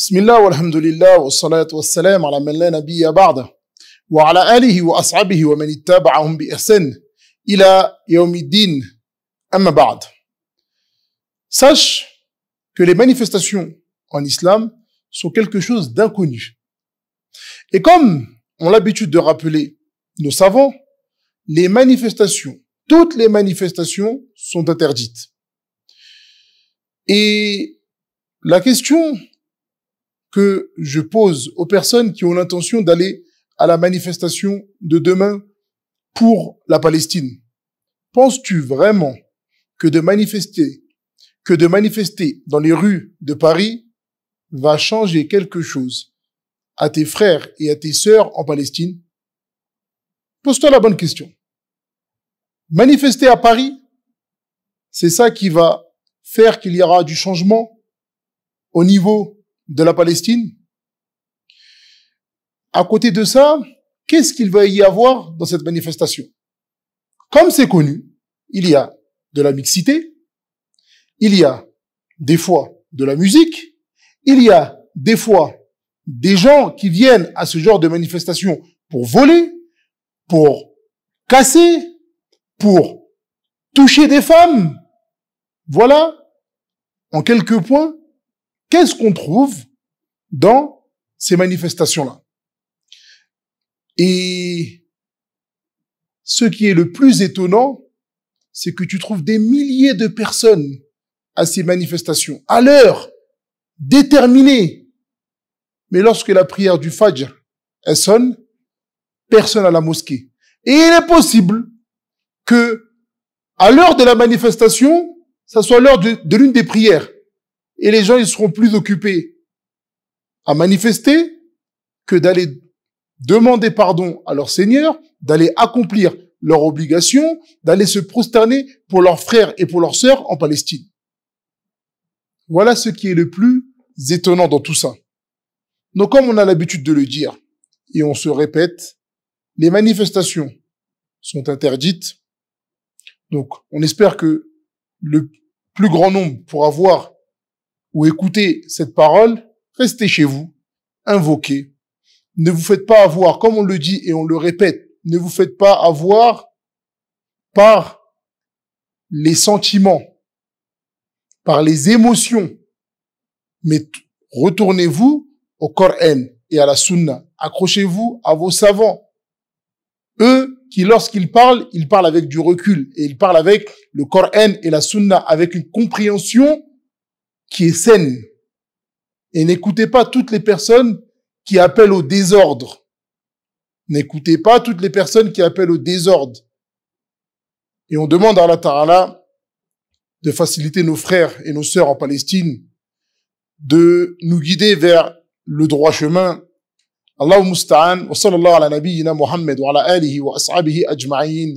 بسم الله والحمد لله والصلاة والسلام على من لا نبي بعده وعلى آله وأصحابه ومن اتبعهم بإحسان إلى يوم الدين أما بعد. Sache que les manifestations en islam sont quelque chose d'inconnu. Et comme on a l'habitude de rappeler nos savants, les manifestations, toutes les manifestations sont interdites. Et la question que je pose aux personnes qui ont l'intention d'aller à la manifestation de demain pour la Palestine, penses-tu vraiment que de manifester dans les rues de Paris va changer quelque chose à tes frères et à tes sœurs en Palestine? Pose-toi la bonne question. Manifester à Paris, c'est ça qui va faire qu'il y aura du changement au niveau de la Palestine? À côté de ça, qu'est-ce qu'il va y avoir dans cette manifestation? Comme c'est connu, il y a de la mixité, il y a des fois de la musique, il y a des fois des gens qui viennent à ce genre de manifestation pour voler, pour casser, pour toucher des femmes. Voilà, en quelques points, qu'est-ce qu'on trouve dans ces manifestations-là? Et ce qui est le plus étonnant, c'est que tu trouves des milliers de personnes à ces manifestations, à l'heure, déterminées. Mais lorsque la prière du Fajr, elle sonne, personne à la mosquée. Et il est possible que, à l'heure de la manifestation, ça soit l'heure de l'une des prières. Et les gens, ils seront plus occupés à manifester que d'aller demander pardon à leur Seigneur, d'aller accomplir leurs obligations, d'aller se prosterner pour leurs frères et pour leurs sœurs en Palestine. Voilà ce qui est le plus étonnant dans tout ça. Donc, comme on a l'habitude de le dire, et on se répète, les manifestations sont interdites. Donc, on espère que le plus grand nombre pourra voir ou écoutez cette parole, restez chez vous, invoquez. Ne vous faites pas avoir, comme on le dit et on le répète, ne vous faites pas avoir par les sentiments, par les émotions, mais retournez-vous au Coran et à la Sunna. Accrochez-vous à vos savants. Eux qui, lorsqu'ils parlent, ils parlent avec du recul et ils parlent avec le Coran et la Sunna, avec une compréhension qui est saine. Et n'écoutez pas toutes les personnes qui appellent au désordre. N'écoutez pas toutes les personnes qui appellent au désordre. Et on demande à Allah Ta'ala de faciliter nos frères et nos sœurs en Palestine, de nous guider vers le droit chemin. Allahu musta'an, wa sallallahu ala nabiyyina Muhammad wa ala alihi wa ashabihi ajma'in.